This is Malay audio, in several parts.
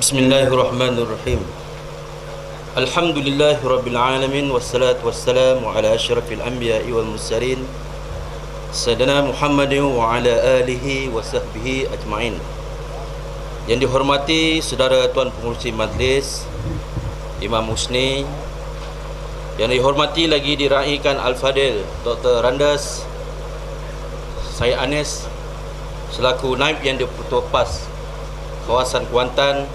Bismillahirrahmanirrahim. Alhamdulillahi alamin wassalatu wassalamu ala asyrafil anbiya'i wal mursalin sayyidina Muhammadin wa ala alihi wa sahbihi ajma'in. Yang dihormati saudara tuan pengurusi majlis, Imam Husni, yang dihormati lagi diraikan Al-Fadil Dr. Randas Syed Anis selaku Naib yang di-Ketua PAS kawasan Kuantan,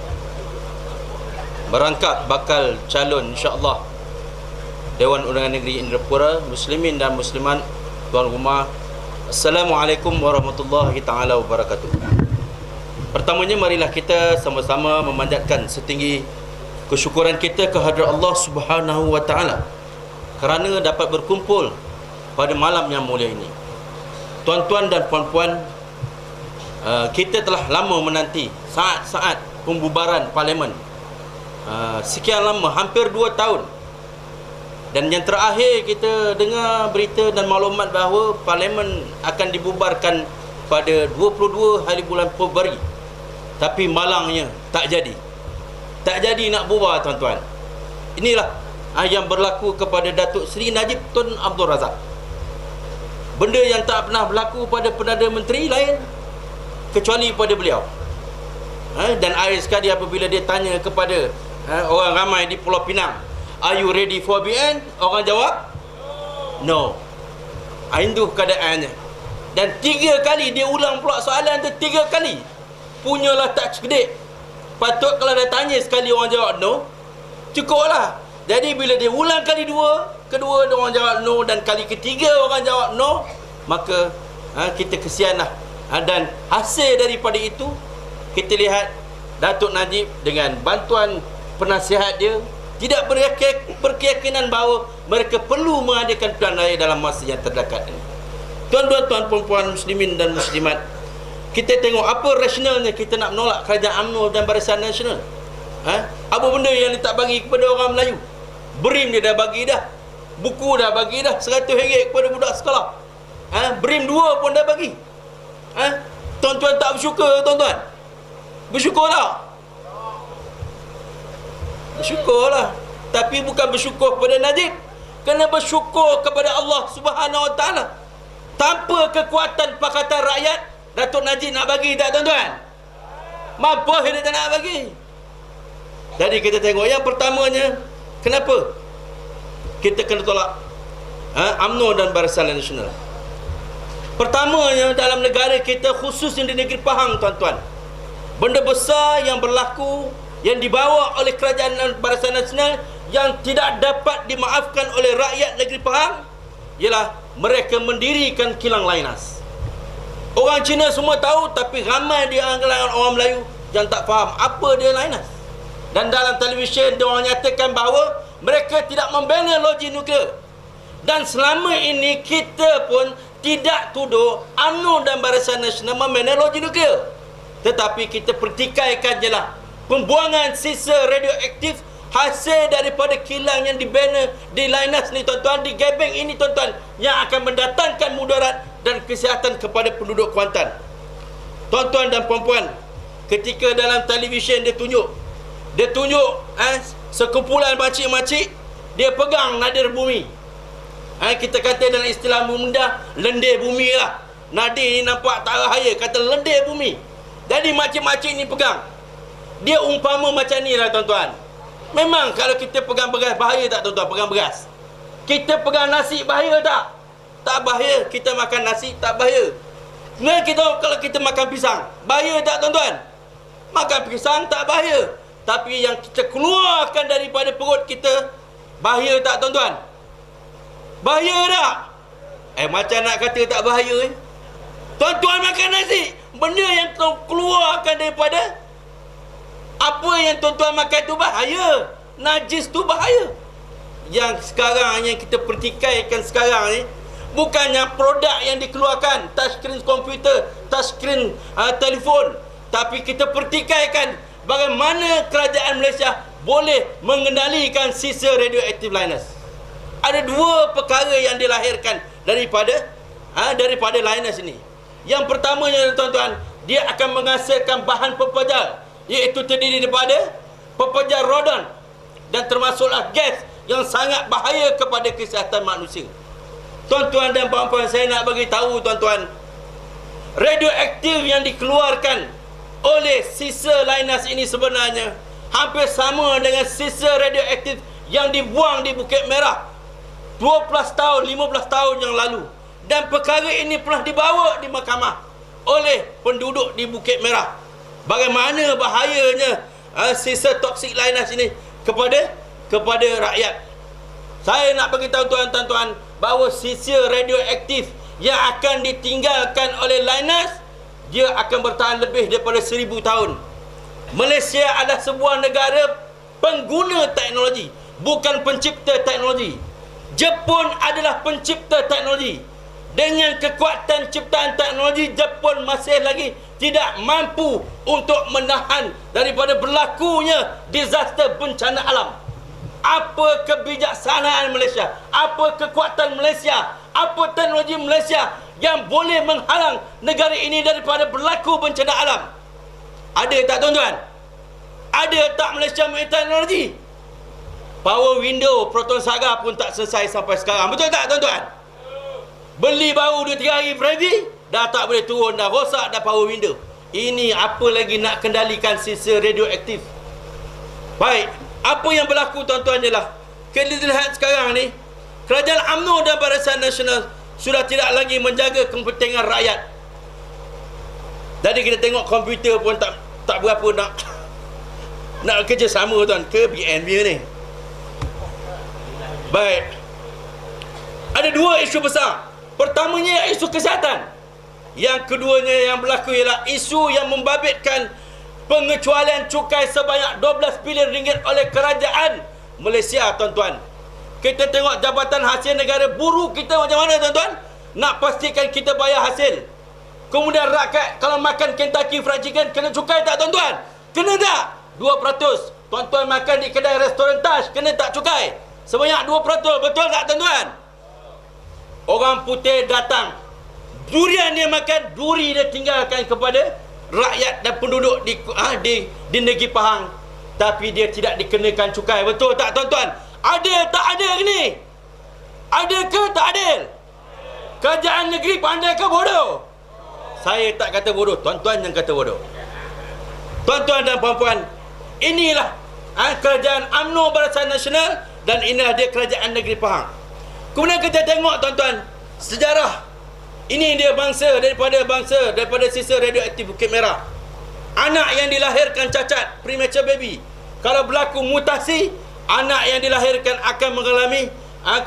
merangkap bakal calon insya-Allah Dewan Undangan Negeri Indrapura, muslimin dan muslimat, tuan rumah. Assalamualaikum warahmatullahi taala wabarakatuh. Pertamanya marilah kita sama-sama memanjatkan setinggi kesyukuran kita kehadrat Allah Subhanahu wa taala kerana dapat berkumpul pada malam yang mulia ini. Tuan-tuan dan puan-puan, kita telah lama menanti saat-saat pembubaran parlimen. Sekian lama, hampir 2 tahun. Dan yang terakhir kita dengar berita dan maklumat bahawa parlimen akan dibubarkan pada 22 hari bulan Februari. Tapi malangnya tak jadi. Tak jadi nak bubar, tuan-tuan. Inilah yang berlaku kepada Datuk Seri Najib Tun Abdul Razak. Benda yang tak pernah berlaku pada Perdana Menteri lain kecuali pada beliau. Dan akhir sekali apabila dia tanya kepada orang ramai di Pulau Pinang, "Are you ready for BN?" Orang jawab, "No." Itu keadaannya. Dan 3 kali dia ulang pula soalan tu, 3 kali. Punyalah tak cerdik. Patut kalau dia tanya sekali orang jawab no, cukuplah. Jadi bila dia ulang kali kedua orang jawab no, dan kali ketiga orang jawab no, maka kita kesianlah. Dan hasil daripada itu kita lihat Datuk Najib dengan bantuan penasihat dia tidak berkeyakinan bahawa mereka perlu mengadakan pilihan raya dalam masa yang terdekat ini. Tuan-tuan, puan-puan, muslimin dan muslimat, kita tengok apa rasionalnya kita nak menolak kerajaan UMNO dan Barisan Nasional. Apa benda yang dia tak bagi kepada orang Melayu? BRIM dia dah bagi dah, buku dah bagi dah, RM100 kepada budak sekolah. BRIM 2 pun dah bagi. Tuan-tuan tak bersyukur, tuan-tuan? Bersyukurlah. Bersyukurlah. Tapi bukan bersyukur kepada Najib, kena bersyukur kepada Allah Subhanahu wa taala. Tanpa kekuatan Pakatan Rakyat, Datuk Najib nak bagi tak, tuan-tuan? Mampu dia tak nak bagi. Jadi kita tengok yang pertamanya, kenapa kita kena tolak UMNO dan Barisan Nasional? Pertamanya, dalam negara kita, khususnya di negeri Pahang, tuan-tuan, benda besar yang berlaku yang dibawa oleh kerajaan Barisan Nasional yang tidak dapat dimaafkan oleh rakyat negeri Pahang ialah mereka mendirikan kilang Lainas. Orang Cina semua tahu, tapi ramai di kalangan orang Melayu yang tak faham apa dia Lainas. Dan dalam televisyen dia orang nyatakan bahawa mereka tidak membina loji nuklear. Dan selama ini kita pun tidak tuduh UMNO dan Barisan Nasional membina loji nuklear. Tetapi kita pertikaikan je lah pembuangan sisa radioaktif hasil daripada kilang yang dibina di Lainas ni, tuan-tuan, di Gebeng ini, tuan-tuan, yang akan mendatangkan mudarat dan kesihatan kepada penduduk Kuantan. Tuan-tuan dan puan-puan, ketika dalam televisyen dia tunjuk sekumpulan makcik-makcik, dia pegang nadir bumi. Kita kata dalam istilah mudah, lendir bumi lah. Nadir ni nampak tak rahaya, kata lendir bumi. Jadi makcik-makcik ni pegang. Dia umpama macam ni lah, tuan-tuan. Memang kalau kita pegang beras, bahaya tak, tuan-tuan? Pegang beras. Kita pegang nasi, bahaya tak? Tak bahaya. Kita makan nasi, tak bahaya. Sebenarnya kalau kita makan pisang, bahaya tak, tuan-tuan? Makan pisang tak bahaya. Tapi yang kita keluarkan daripada perut kita, bahaya tak, tuan-tuan? Bahaya tak? Macam nak kata tak bahaya. Tuan-tuan makan nasi, benda yang keluarkan daripada apa yang tuan-tuan makan tu bahaya. Najis tu bahaya. Yang sekarang yang kita pertikaikan sekarang ni bukannya produk yang dikeluarkan, touchscreen komputer, touchscreen telefon, tapi kita pertikaikan bagaimana kerajaan Malaysia boleh mengendalikan sisa radioaktif Lainas. Ada 2 perkara yang dilahirkan daripada Lainas ini. Yang pertamanya, tuan-tuan, dia akan menghasilkan bahan pepejal iaitu terdiri daripada pepejar radon dan termasuklah gas yang sangat bahaya kepada kesihatan manusia. Tuan-tuan dan puan-puan, saya nak bagi tahu tuan-tuan, radioaktif yang dikeluarkan oleh sisa Linus ini sebenarnya hampir sama dengan sisa radioaktif yang dibuang di Bukit Merah 12 tahun, 15 tahun yang lalu. Dan perkara ini pernah dibawa di mahkamah oleh penduduk di Bukit Merah. Bagaimana bahayanya sisa toksik Linus ini kepada rakyat. Saya nak bagi tahu tuan-tuan bahawa sisa radioaktif yang akan ditinggalkan oleh Linus, dia akan bertahan lebih daripada 1000 tahun. Malaysia adalah sebuah negara pengguna teknologi, bukan pencipta teknologi. Jepun adalah pencipta teknologi. Dengan kekuatan ciptaan teknologi, Jepun masih lagi tidak mampu untuk menahan daripada berlakunya disaster bencana alam. Apa kebijaksanaan Malaysia? Apa kekuatan Malaysia? Apa teknologi Malaysia yang boleh menghalang negara ini daripada berlaku bencana alam? Ada tak tuan-tuan? Ada tak Malaysia mempunyai teknologi? Power window Proton Saga pun tak selesai sampai sekarang. Betul tak tuan-tuan? Beli baru 2-3 hari Freddy, dah tak boleh turun, dah rosak dah power window. Ini apa lagi nak kendalikan sisa radioaktif? Baik, apa yang berlaku tuan-tuan ialah, kita lihat sekarang ni, Kerajaan UMNO dan Barisan Nasional sudah tidak lagi menjaga kepentingan rakyat. Jadi kita tengok komputer pun tak berapa nak kerja sama tuan ke BNB ni. Baik, ada dua isu besar. Pertamanya isu kesihatan. Yang keduanya yang berlaku ialah isu yang membabitkan pengecualian cukai sebanyak 12 bilion ringgit oleh kerajaan Malaysia tuan-tuan. Kita tengok Jabatan Hasil Negara Buruh kita macam mana tuan-tuan? Nak pastikan kita bayar hasil. Kemudian rakyat kalau makan Kentucky Fried Chicken kena cukai tak tuan-tuan? Kena tak? 2%. Tuan-tuan makan di kedai restoran Taj kena tak cukai? Sebanyak 2%. Betul tak tuan-tuan? Orang putih datang, durian dia makan, duri dia tinggalkan kepada rakyat dan penduduk di negeri Pahang. Tapi dia tidak dikenakan cukai. Betul tak tuan-tuan? Adil tak adil ni? Adil ke tak adil? Kerajaan negeri pandai ke bodoh? Saya tak kata bodoh, tuan-tuan yang kata bodoh. Tuan-tuan dan puan-puan, inilah kerajaan UMNO Barisan Nasional dan inilah dia kerajaan negeri Pahang. Kemudian kita tengok tuan-tuan, sejarah. Ini dia daripada sisa radioaktif Bukit Merah. Anak yang dilahirkan cacat, premature baby, kalau berlaku mutasi, anak yang dilahirkan akan mengalami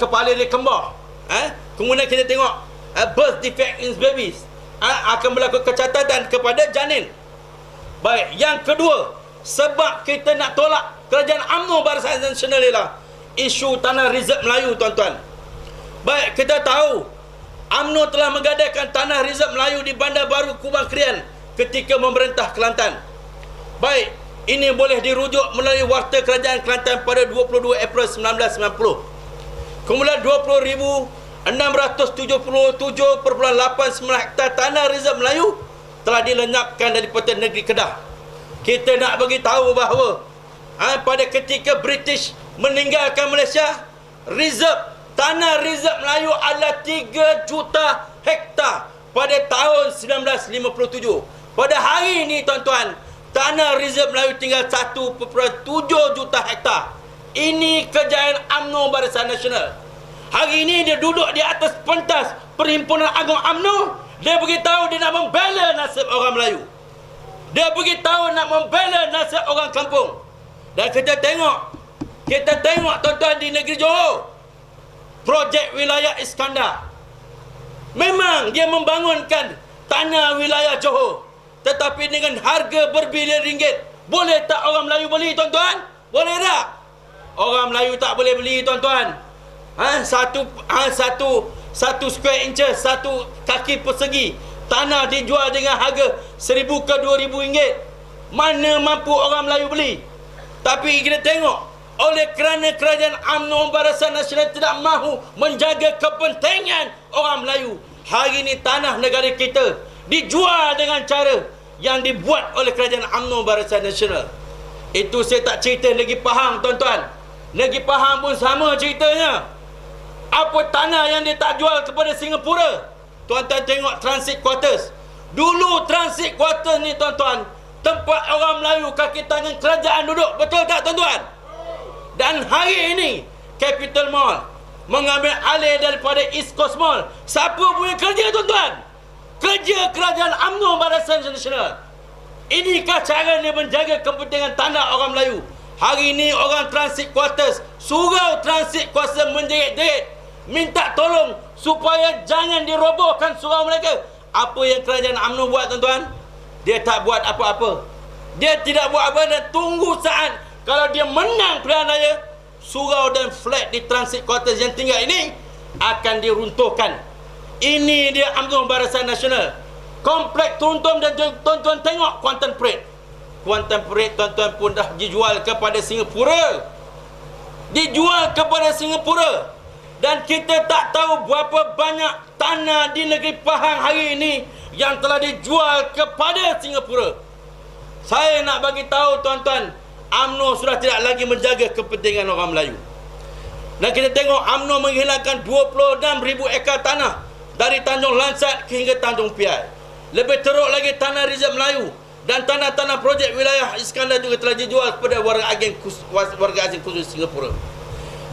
kepala dia kembar. Kemudian kita tengok birth defect in babies, akan berlaku kecacatan kepada janin. Baik, yang kedua, sebab kita nak tolak kerajaan UMNO Barisan Nasional ialah isu tanah reserve Melayu tuan-tuan. Baik, kita tahu UMNO telah menggadaikan tanah reserve Melayu di Bandar Baru Kubang Krian ketika memerintah Kelantan. Baik, ini boleh dirujuk melalui Warta Kerajaan Kelantan pada 22 April 1990. Kemudian 20,677.89 hektar tanah reserve Melayu telah dilenyapkan dari Peta Negeri Kedah. Kita nak bagi tahu bahawa pada ketika British meninggalkan Malaysia, tanah reserve Melayu adalah 3 juta hektar pada tahun 1957. Pada hari ini tuan-tuan, tanah reserve Melayu tinggal 1.7 juta hektar. Ini kejayaan UMNO Barisan Nasional. Hari ini dia duduk di atas pentas Perhimpunan Agung UMNO. Dia beritahu dia nak membela nasib orang Melayu. Dia beritahu nak membela nasib orang kampung. Dan kita tengok tuan-tuan di negeri Johor, projek wilayah Iskandar. Memang dia membangunkan tanah wilayah Johor, tetapi dengan harga berbilion ringgit. Boleh tak orang Melayu beli tuan-tuan? Boleh tak? Orang Melayu tak boleh beli tuan-tuan. Satu square inches, satu kaki persegi tanah dijual dengan harga 1,000 ke 2,000 ringgit. Mana mampu orang Melayu beli? Tapi kita tengok, oleh kerana kerajaan UMNO Barisan Nasional tidak mahu menjaga kepentingan orang Melayu, hari ini tanah negara kita dijual dengan cara yang dibuat oleh kerajaan UMNO Barisan Nasional. Itu saya tak cerita Negeri Pahang, tuan-tuan. Negeri Pahang pun sama ceritanya. Apa tanah yang dia tak jual kepada Singapura? Tuan-tuan tengok transit quarters. Dulu transit quarters ni, tuan-tuan, tempat orang Melayu kaki tangan kerajaan duduk. Betul tak, tuan-tuan? Dan hari ini Capital Mall mengambil alih daripada East Coast Mall. Siapa punya kerja, tuan-tuan? Kerja kerajaan UMNO Barisan Nasional. Inikah cara dia menjaga kepentingan tanah orang Melayu? Hari ini orang transit quarters, surau transit quarters menjerit-jerit, minta tolong supaya jangan dirobohkan surau mereka. Apa yang kerajaan UMNO buat, tuan-tuan? Dia tak buat apa-apa. Dia tidak buat apa dan tunggu saat kalau dia menang pilihan raya, surau dan flat di transit quarters yang tinggal ini akan diruntuhkan. Ini dia UMNO Barisan Nasional. Komplek Tuntum dan tuan-tuan tengok Kuantan Parade. Kuantan Parade, tuan-tuan, pun dah dijual kepada Singapura. Dijual kepada Singapura. Dan kita tak tahu berapa banyak tanah di negeri Pahang hari ini yang telah dijual kepada Singapura. Saya nak bagi tahu, tuan-tuan, UMNO sudah tidak lagi menjaga kepentingan orang Melayu. Dan kita tengok UMNO menghilangkan 26,000 ekar tanah dari Tanjung Lansat hingga Tanjung Piai. Lebih teruk lagi, tanah Rizal Melayu dan tanah-tanah projek wilayah Iskandar juga telah dijual kepada warga asing khusus Singapura.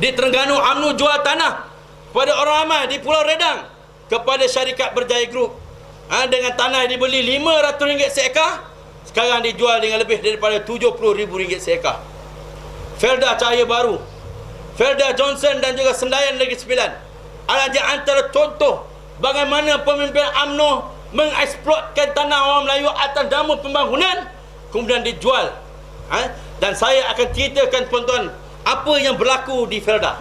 Di Terengganu, UMNO jual tanah kepada orang ramai di Pulau Redang kepada syarikat Berjaya Group. Dengan tanah yang dibeli RM500 seekar, sekarang dijual dengan lebih daripada RM70,000 seekar. Felda Cahaya Baru, Felda Johnson dan juga Sendayan Negeri Sembilan adalah di antara contoh bagaimana pemimpin UMNO mengeksplortkan tanah orang Melayu atas nama pembangunan, kemudian dijual. Dan saya akan ceritakan, tuan-tuan, apa yang berlaku di Felda.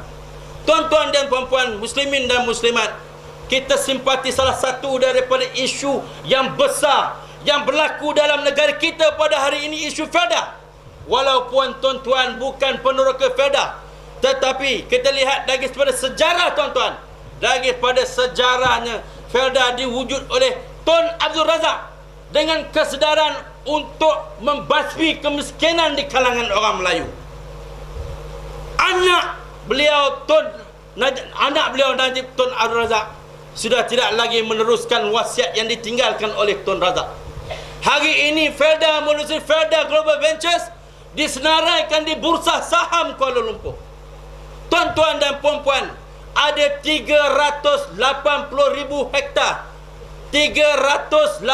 Tuan-tuan dan puan-puan, muslimin dan muslimat, kita simpati salah satu daripada isu yang besar yang berlaku dalam negara kita pada hari ini, isu Felda. Walaupun tuan-tuan bukan peneroka Felda, tetapi kita lihat dari pada sejarah, tuan-tuan, dari pada sejarahnya Felda diwujud oleh Tun Abdul Razak dengan kesedaran untuk membasmi kemiskinan di kalangan orang Melayu. Anak beliau Najib Tun Abdul Razak sudah tidak lagi meneruskan wasiat yang ditinggalkan oleh Tun Razak. Hari ini Felda melalui Felda Global Ventures disenaraikan di Bursa Saham Kuala Lumpur. Tuan-tuan dan puan-puan, ada 380,000 hektar 380,000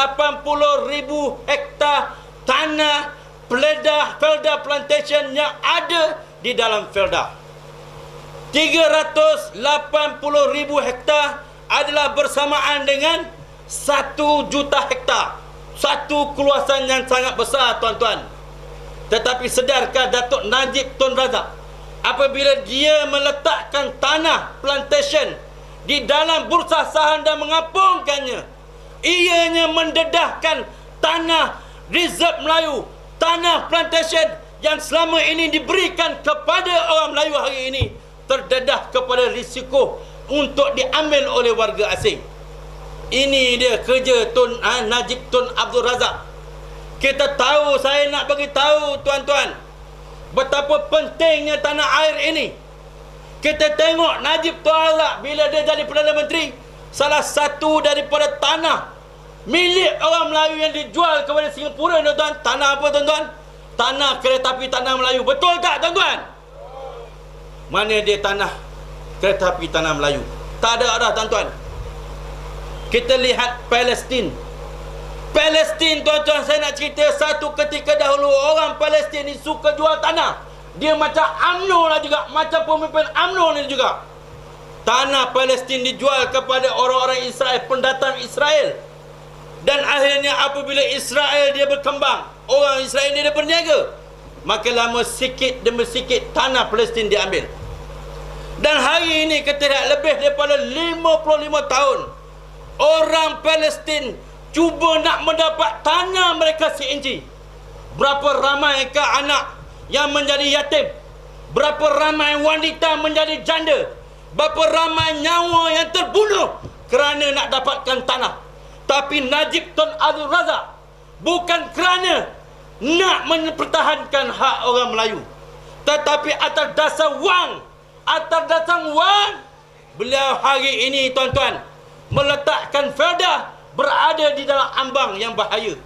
hektar tanah Felda Plantation yang ada di dalam Felda. 380,000 hektar adalah bersamaan dengan 1 juta hektar. Satu keluasan yang sangat besar, tuan-tuan. Tetapi sedarkah Datuk Najib Tun Razak apabila dia meletakkan tanah plantation di dalam bursa saham dan mengapungkannya, ianya mendedahkan tanah reserve Melayu, tanah plantation yang selama ini diberikan kepada orang Melayu hari ini terdedah kepada risiko untuk diambil oleh warga asing. Ini dia kerja Najib Tun Abdul Razak. Kita tahu, saya nak bagi tahu, tuan-tuan, betapa pentingnya tanah air ini. Kita tengok Najib Tun Razak bila dia jadi Perdana Menteri, salah satu daripada tanah milik orang Melayu yang dijual kepada Singapura, tuan-tuan, tanah apa, tuan-tuan? Tanah kereta api tanah Melayu. Betul tak, tuan-tuan? Mana dia tanah kereta api tanah Melayu? Tak ada dah, tuan-tuan. Kita lihat Palestin. Palestin, tuan-tuan, saya nak cerita satu ketika dahulu orang Palestin ni suka jual tanah. Dia macam UMNO lah juga, macam pemimpin UMNO ni juga. Tanah Palestin dijual kepada orang-orang Israel, pendatang Israel. Dan akhirnya apabila Israel dia berkembang, orang Israel dia berniaga, maka lama sikit demi sikit tanah Palestin diambil. Dan hari ini kita lihat lebih daripada 55 tahun orang Palestin cuba nak mendapat tanah mereka seinci. Berapa ramaikah anak yang menjadi yatim? Berapa ramai wanita menjadi janda? Berapa ramai nyawa yang terbunuh kerana nak dapatkan tanah? Tapi Najib Tun Abdul Razak bukan kerana nak mempertahankan hak orang Melayu, tetapi atas dasar wang. Atas dasar wang, beliau hari ini tuan-tuan meletakkan Felda berada di dalam ambang yang bahaya.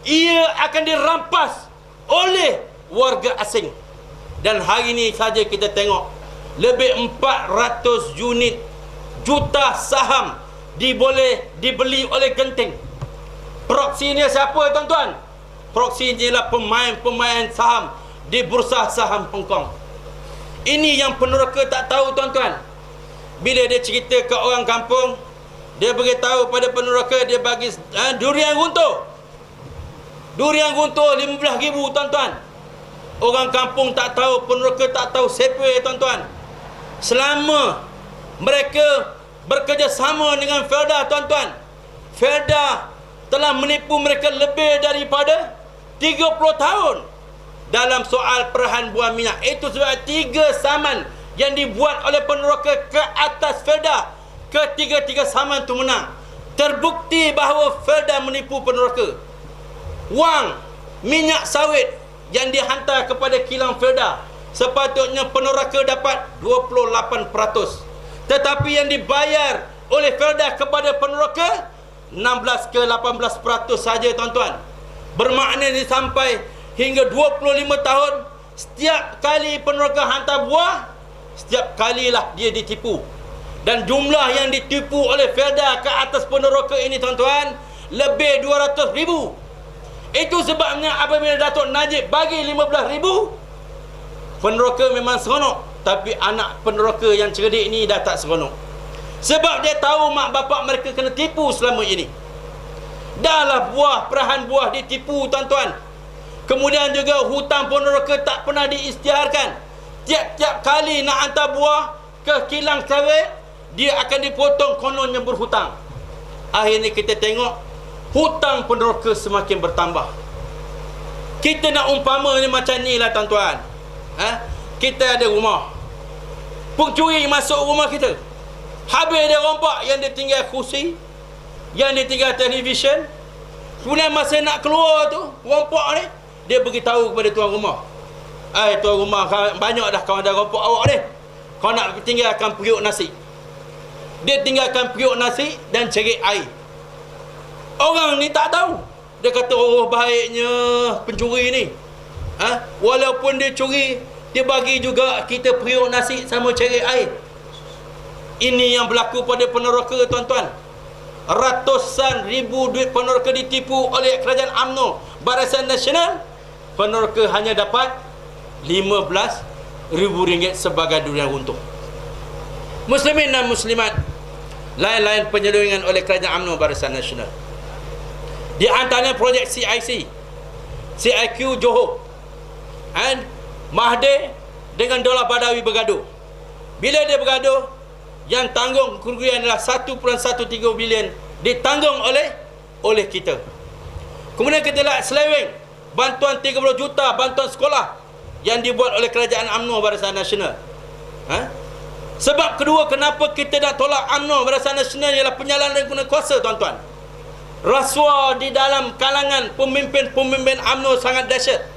Ia akan dirampas oleh warga asing. Dan hari ini saja kita tengok lebih 400 unit juta saham dibeli oleh Genting. Proksi ni siapa tuan-tuan? Proksi ni ialah pemain-pemain saham di bursa saham Hong Kong. Ini yang peneroka tak tahu tuan-tuan. Bila dia cerita ke orang kampung, dia beritahu pada peneroka, dia bagi durian guntur. Durian guntur 15,000 tuan-tuan. Orang kampung tak tahu, peneroka tak tahu siapa tuan-tuan. Selama mereka bekerjasama dengan Felda tuan-tuan, Felda telah menipu mereka lebih daripada 30 tahun dalam soal perahan buah minyak. Itu sebab 3 saman yang dibuat oleh peneroka ke atas Felda, ketiga-tiga saman itu menang. Terbukti bahawa Felda menipu peneroka. Wang minyak sawit yang dihantar kepada kilang Felda, sepatutnya peneroka dapat 28%. Tetapi yang dibayar oleh Felda kepada peneroka 16 ke 18% saja tuan-tuan. Bermakna dia sampai hingga 25 tahun, setiap kali peneroka hantar buah, setiap kalilah dia ditipu. Dan jumlah yang ditipu oleh Felda ke atas peneroka ini tuan-tuan lebih 200,000. Itu sebabnya apabila Datuk Najib bagi 15,000, peneroka memang seronok. Tapi anak peneroka yang cerdik ini dah tak seronok. Sebab dia tahu mak bapak mereka kena tipu selama ini. Dahlah perahan buah ditipu tuan-tuan. Kemudian juga hutang peneroka tak pernah diisytiharkan. Tiap-tiap kali nak hantar buah ke kilang sawit, dia akan dipotong kononnya berhutang. Akhirnya kita tengok hutang peneroka semakin bertambah. Kita nak umpamanya macam ni lah tuan-tuan. Kita ada rumah, pencuri masuk rumah kita, habis dia rompak, yang dia tinggal kursi, yang dia tinggal televisyen. Kemudian masa nak keluar tu, rompak ni, dia beritahu kepada tuan rumah, tuan rumah, banyak dah kawan dah rompak awak ni, kau nak tinggalkan periuk nasi. Dia tinggalkan periuk nasi dan cerit air. Orang ni tak tahu. Dia kata, oh baiknya pencuri ni, walaupun dia curi, dia bagi juga kita periuk nasi sama cerit air. Ini yang berlaku pada peneroka tuan-tuan. Ratusan ribu duit peneroka ditipu oleh kerajaan UMNO, Barisan Nasional. Peneroka hanya dapat RM15,000 sebagai durian runtuh. Muslimin dan muslimat lain-lain penyelungan oleh kerajaan UMNO Barisan Nasional. Di antaranya projek CIQ Johor. And Mahathir dengan Daulah Badawi bergaduh. Bila dia bergaduh, yang tanggung kerugian adalah 1.13 bilion ditanggung oleh kita. Kemudian kita lihat Seleweng, bantuan 30 juta bantuan sekolah yang dibuat oleh kerajaan UMNO Barisan Nasional. Sebab kedua kenapa kita nak tolak UMNO Barisan Nasional ialah penyalahan guna kuasa tuan-tuan. Rasuah di dalam kalangan pemimpin-pemimpin UMNO sangat dahsyat.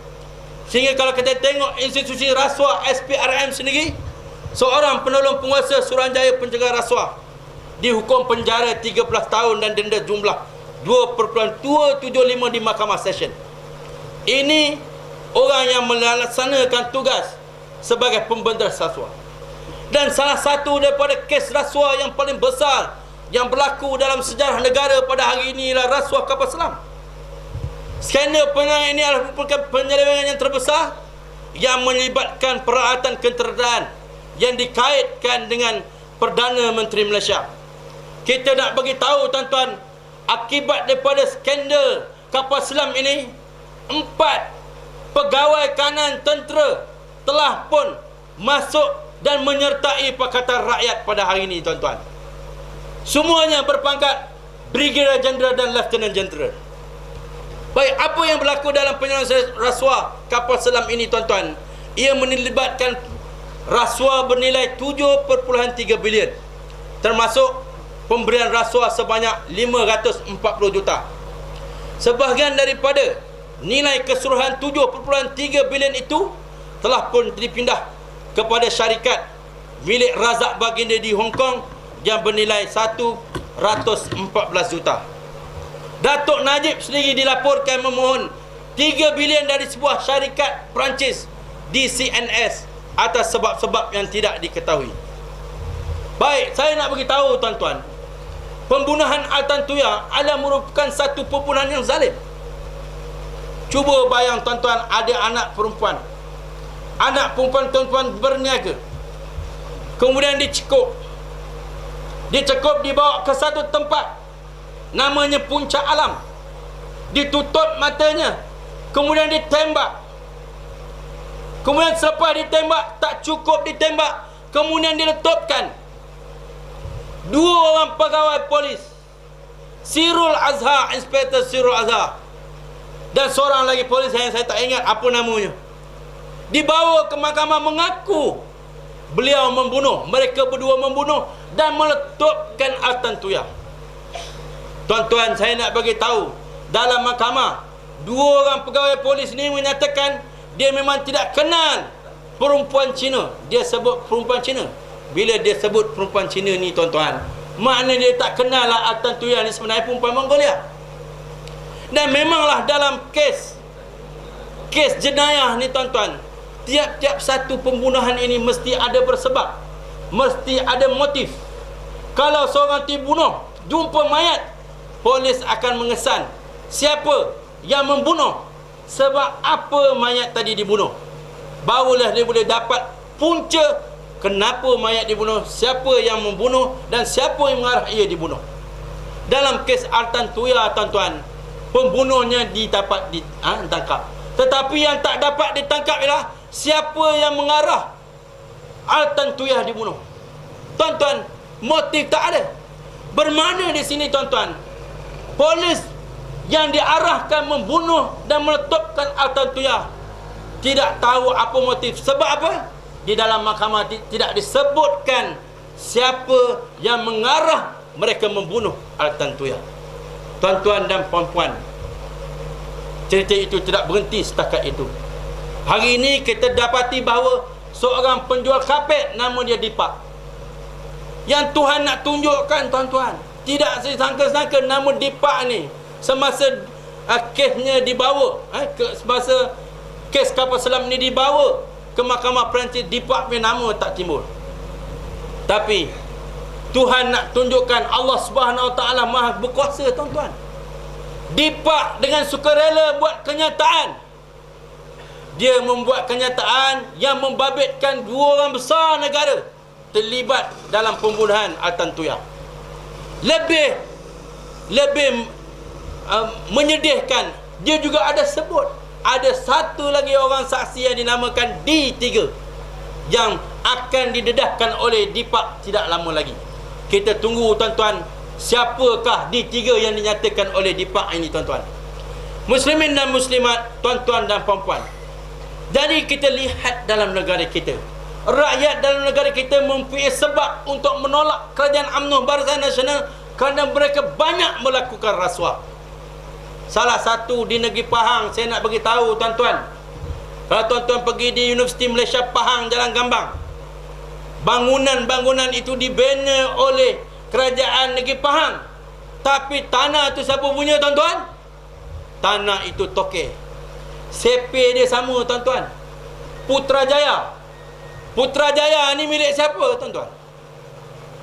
Sehingga kalau kita tengok institusi rasuah SPRM sendiri, seorang penolong penguasa Suruhanjaya Pencegah Rasuah dihukum penjara 13 tahun dan denda jumlah 2.275 di Mahkamah Session. Ini orang yang melaksanakan tugas sebagai pembendas rasuah. Dan salah satu daripada kes rasuah yang paling besar yang berlaku dalam sejarah negara pada hari ini ialah rasuah kapal selam. Skandal penyelewengan ini adalah penyelewengan yang terbesar yang melibatkan peralatan kenderaan yang dikaitkan dengan Perdana Menteri Malaysia. Kita nak bagi tahu tuan-tuan, akibat daripada skandal kapal selam ini, 4 pegawai kanan tentera telah pun masuk dan menyertai Pakatan Rakyat pada hari ini tuan-tuan. Semuanya berpangkat Brigadier Jeneral dan Lieutenant Jeneral. Baik, apa yang berlaku dalam penyelenggaraan rasuah kapal selam ini tuan-tuan? Ia melibatkan rasuah bernilai 7.3 bilion, termasuk pemberian rasuah sebanyak 540 juta. Sebahagian daripada nilai keseluruhan 7.3 bilion itu telah pun dipindah kepada syarikat milik Razak Baginda di Hong Kong yang bernilai 114 juta. Datuk Najib sendiri dilaporkan memohon 3 bilion dari sebuah syarikat Perancis di CNS atas sebab-sebab yang tidak diketahui. Baik, saya nak beritahu tuan-tuan, pembunuhan Altan Tuya adalah merupakan satu pembunuhan yang zalim. Cuba bayang tuan-tuan, ada anak perempuan tuan-tuan berniaga, kemudian dicekup, dibawa ke satu tempat namanya Puncak Alam, ditutup matanya, kemudian ditembak. Kemudian selepas ditembak, tak cukup ditembak, kemudian diletupkan. 2 orang pegawai polis, Sirul Azhar, Inspektor Sirul Azhar, dan seorang lagi polis yang saya tak ingat apa namanya, dibawa ke mahkamah mengaku beliau membunuh, mereka berdua membunuh dan meletupkan Altan Tuya. Tuan-tuan, saya nak bagi tahu, dalam mahkamah 2 orang pegawai polis ni menyatakan dia memang tidak kenal perempuan Cina. Dia sebut perempuan Cina. Bila dia sebut perempuan Cina ni tuan-tuan, maknanya dia tak kenal lah Altan Tuya ni sebenarnya perempuan Mongolia. Dan memanglah dalam kes jenayah ni tuan-tuan, tiap-tiap satu pembunuhan ini mesti ada bersebab, mesti ada motif. Kalau seorang dibunuh, jumpa mayat, polis akan mengesan siapa yang membunuh, sebab apa mayat tadi dibunuh. Barulah dia boleh dapat punca kenapa mayat dibunuh, siapa yang membunuh dan siapa yang mengarah ia dibunuh. Dalam kes Altan Tuya tuan-tuan, pembunuhnya ditangkap. Tetapi yang tak dapat ditangkap ialah siapa yang mengarah Altan Tuya dibunuh. Tuan-tuan, motif tak ada. Bermakna di sini tuan-tuan, polis yang diarahkan membunuh dan meletupkan Altan Tuya tidak tahu apa motif. Sebab apa? Di dalam mahkamah tidak disebutkan siapa yang mengarah mereka membunuh Altan Tuya. Tuan-tuan dan puan-puan, cerita itu tidak berhenti setakat itu. Hari ini kita dapati bahawa seorang penjual kapet, nama dia Dipak, yang Tuhan nak tunjukkan tuan-tuan, tidak sangka-sangka nama Dipak ni semasa kesnya dibawa, semasa kes kapal selam ni dibawa ke mahkamah Perancis, Dipak punya nama tak timbul. Tapi Tuhan nak tunjukkan Allah Subhanahu Wa Taala Maha berkuasa tuan-tuan. Dipak dengan sukarela buat kenyataan. Dia membuat kenyataan yang membabitkan 2 orang besar negara terlibat dalam pembunuhan Altan Tuya. Lebih menyedihkan, dia juga ada sebut ada satu lagi orang saksi yang dinamakan D3 yang akan didedahkan oleh Dipak tidak lama lagi. Kita tunggu tuan-tuan, siapakah D3 yang dinyatakan oleh Dipak ini tuan-tuan. Muslimin dan muslimat, tuan-tuan dan puan-puan, jadi kita lihat dalam negara kita, rakyat dalam negara kita mempunyai sebab untuk menolak kerajaan UMNO Barisan Nasional kerana mereka banyak melakukan rasuah. Salah satu di negeri Pahang, saya nak bagi tahu tuan-tuan, kalau tuan-tuan pergi di Universiti Malaysia Pahang Jalan Gambang, bangunan-bangunan itu dibina oleh kerajaan negeri Pahang. Tapi tanah itu siapa punya tuan-tuan? Tanah itu Tokeh. CP dia sama tuan-tuan, Putrajaya. Putrajaya ni milik siapa tuan-tuan?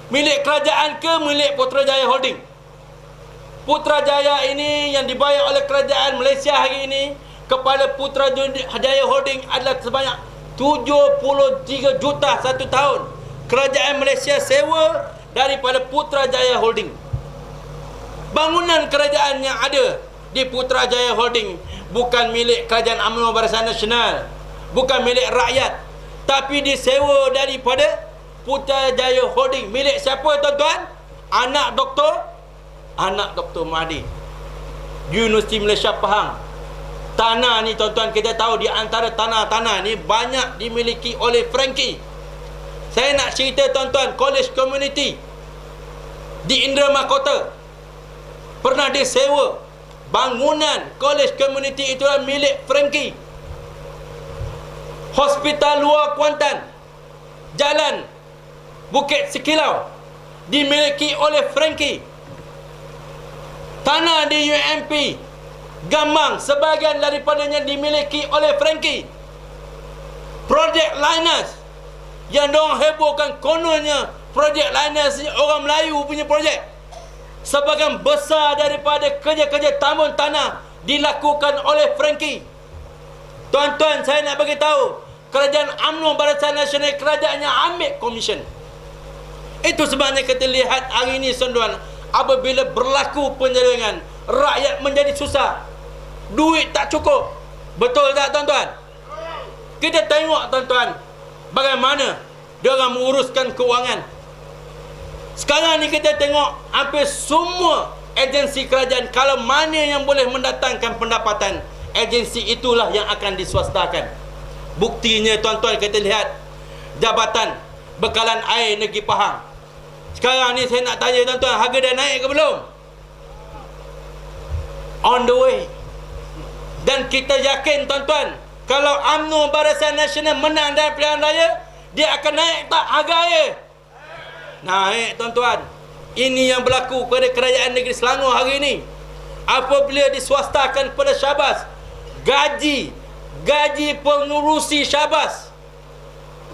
Milik kerajaan ke milik Putrajaya Holding? Putrajaya ini yang dibayar oleh kerajaan Malaysia hari ini kepada Putrajaya Holding adalah sebanyak 73 juta satu tahun. Kerajaan Malaysia sewa daripada Putrajaya Holding. Bangunan kerajaan yang ada di Putrajaya Holding bukan milik kerajaan UMNO Barisan Nasional, bukan milik rakyat, tapi disewa daripada Putrajaya Holding. Milik siapa tuan-tuan? Anak Dr. Mahdi di Universiti Malaysia Pahang. Tanah ni tuan-tuan, kita tahu di antara tanah-tanah ni banyak dimiliki oleh Frankie. Saya nak cerita tuan-tuan, College Community di Indra Mahkota pernah disewa bangunan college community itulah milik Frankie. Hospital luar Kuantan, jalan Bukit Sekilau dimiliki oleh Frankie. Tanah di UMP Gambang sebahagian daripadanya dimiliki oleh Frankie. Projek Linus yang diorang hebohkan kononnya projek Linus ni orang Melayu punya projek. Sebahagian besar daripada kerja-kerja tambun tanah dilakukan oleh Frankie. Tuan-tuan, saya nak bagi tahu, kerajaan UMNO Barisan Nasional, kerajaannya ambil komisen. Itu sebabnya kita lihat hari ini, tuan-tuan, apabila berlaku penyerangan, rakyat menjadi susah, duit tak cukup. Betul tak, tuan-tuan? Kita tengok, tuan-tuan, bagaimana dia orang menguruskan keuangan. Sekarang ni kita tengok hampir semua agensi kerajaan, kalau mana yang boleh mendatangkan pendapatan, agensi itulah yang akan diswastakan. Buktinya, tuan-tuan, kita lihat Jabatan Bekalan Air Negeri Pahang. Sekarang ni saya nak tanya, tuan-tuan, harga dah naik ke belum? On the way. Dan kita yakin, tuan-tuan, kalau UMNO Barisan Nasional menang dalam pilihan raya, dia akan naik tak harga air? Naik, tuan-tuan. Ini yang berlaku pada kerajaan negeri Selangor hari ini. Apabila diswastakan pada Syahbaz, gaji pengurusi Syahbaz,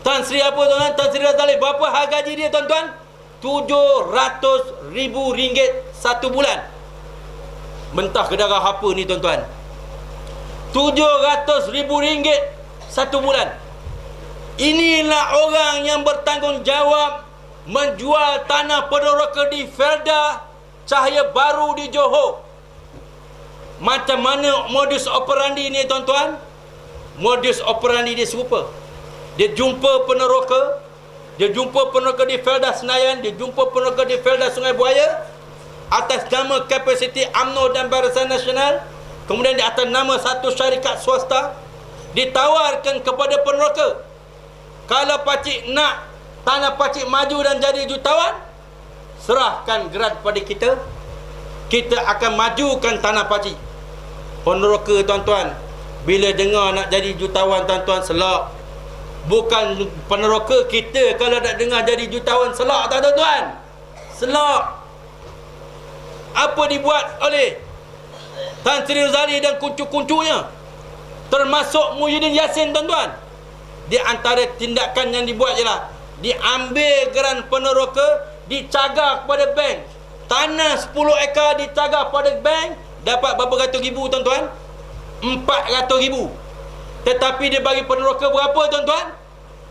Tan Sri apa, tuan-tuan? Tan Sri Razali, berapa harga gaji dia, tuan-tuan? RM700,000 satu bulan. Mentah ke darah apa ni, tuan-tuan? RM700,000 satu bulan. Inilah orang yang bertanggungjawab menjual tanah peneroka di Felda Cahaya Baru di Johor. Macam mana modus operandi ni, tuan-tuan? Modus operandi dia serupa. Dia jumpa peneroka, dia jumpa peneroka di Felda Senayan, dia jumpa peneroka di Felda Sungai Buaya atas nama kapasiti UMNO dan Barisan Nasional. Kemudian di atas nama satu syarikat swasta ditawarkan kepada peneroka, kalau pakcik nak tanah pakcik maju dan jadi jutawan, serahkan geran kepada kita, kita akan majukan tanah pakcik. Peneroka, tuan-tuan, bila dengar nak jadi jutawan, tuan-tuan, selak. Bukan peneroka kita kalau nak dengar jadi jutawan selak, tak, tuan-tuan? Selak. Apa dibuat oleh Tan Sri Razali dan kuncu-kuncunya, termasuk Muhyiddin Yassin, tuan-tuan? Di antara tindakan yang dibuat ialah diambil geran peneroka, dicagar kepada bank. Tanah 10 ekar dicagar kepada bank, dapat berapa ratus ribu, tuan-tuan? 400,000. Tetapi dia bagi peneroka berapa, tuan-tuan?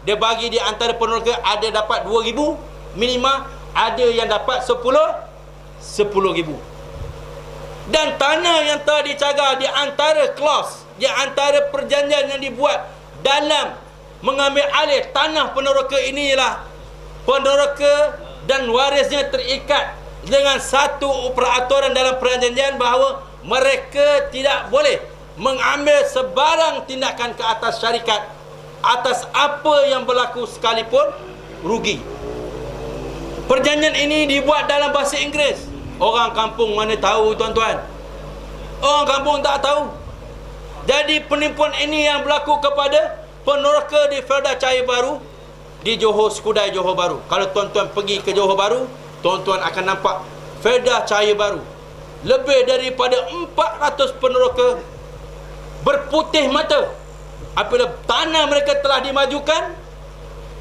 Dia bagi di antara peneroka, ada dapat 2,000 minima, ada yang dapat 10,000. Dan tanah yang telah dicagar, di antara clause, di antara perjanjian yang dibuat dalam mengambil alih tanah peneroka ini ialah peneroka dan warisnya terikat dengan satu peraturan dalam perjanjian bahawa mereka tidak boleh mengambil sebarang tindakan ke atas syarikat atas apa yang berlaku sekalipun rugi. Perjanjian ini dibuat dalam bahasa Inggeris. Orang kampung mana tahu, tuan-tuan? Orang kampung tak tahu. Jadi penipuan ini yang berlaku kepada peneroka di Felda Cahaya Baru di Johor, Skudai, Johor Baru. Kalau tuan-tuan pergi ke Johor Baru, tuan-tuan akan nampak Felda Cahaya Baru. Lebih daripada 400 peneroka berputih mata apabila tanah mereka telah dimajukan.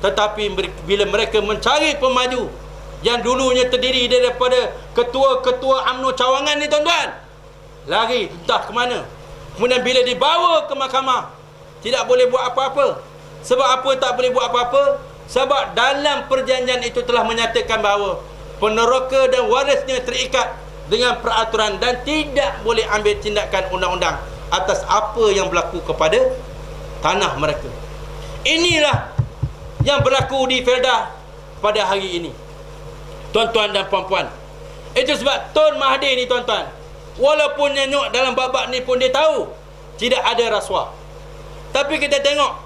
Tetapi bila mereka mencari pemaju yang dulunya terdiri daripada ketua-ketua UMNO cawangan ni, tuan-tuan, lari entah ke mana. Kemudian bila dibawa ke mahkamah, tidak boleh buat apa-apa. Sebab apa tak boleh buat apa-apa? Sebab dalam perjanjian itu telah menyatakan bahawa peneroka dan warisnya terikat dengan peraturan dan tidak boleh ambil tindakan undang-undang atas apa yang berlaku kepada tanah mereka. Inilah yang berlaku di Felda pada hari ini, tuan-tuan dan puan-puan. Itu sebab Tun Mahathir ni, tuan-tuan, walaupun nyanyuk dalam babak ni pun dia tahu tidak ada rasuah. Tapi kita tengok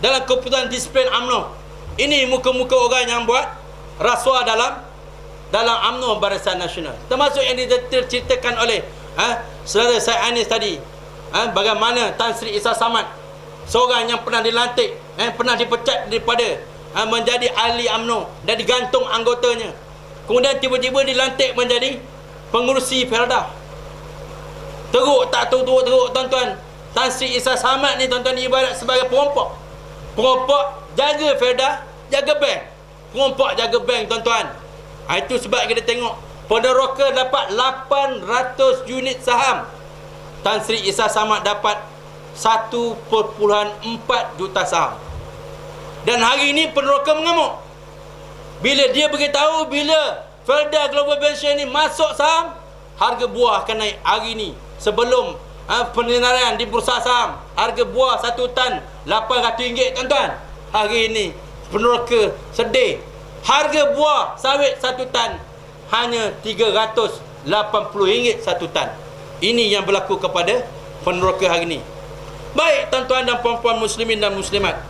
dalam keputusan disiplin UMNO, ini muka-muka orang yang buat rasuah dalam UMNO Barisan Nasional, termasuk yang diceritakan oleh saudara saya Anis tadi, bagaimana Tan Sri Isa Samad, seorang yang pernah dilantik, pernah dipecat daripada menjadi ahli UMNO dan digantung anggotanya, kemudian tiba-tiba dilantik menjadi pengurusi Felda. Teruk tak teruk tuan-tuan. Tan Sri Isa Samad ni tuan-tuan ibarat sebagai perampok. Perampok jaga Felda, jaga bank. Perampok jaga bank tuan-tuan. Itu sebab kita tengok Peneroka dapat 800 unit saham. Tan Sri Isa Samad dapat 1.4 juta saham. Dan hari ini Peneroka mengamuk bila dia beritahu bila Felda Global Venture ni masuk saham, harga buah akan naik hari ini. Sebelum penilaian di bursa saham, harga buah 1 tan RM800 tuan-tuan. Hari ini Peneroka sedih, harga buah sawit 1 tan hanya RM380 1 tan. Ini yang berlaku kepada Peneroka hari ini. Baik tuan-tuan dan puan-puan muslimin dan muslimat,